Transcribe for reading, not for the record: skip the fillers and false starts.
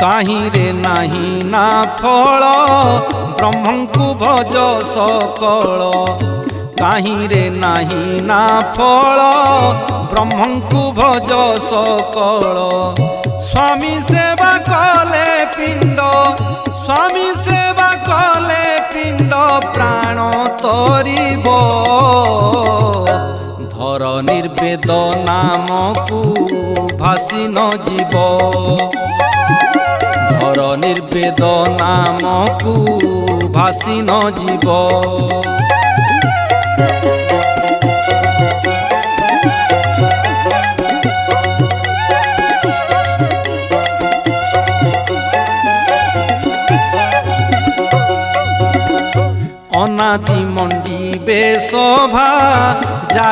काहिरे नाही ना फल ब्रह्मंकु भज सकल काहिरे नाही ना फल ब्रह्मंकु भज सकल स्वामी सेवा कले पिंड स्वामी सेवा कले पिंड प्राण तरिब धर निर्वेद नामकु भासी न जीव धर निर्वेद नामकु भासी न जीव अनादि मंडी बेसभा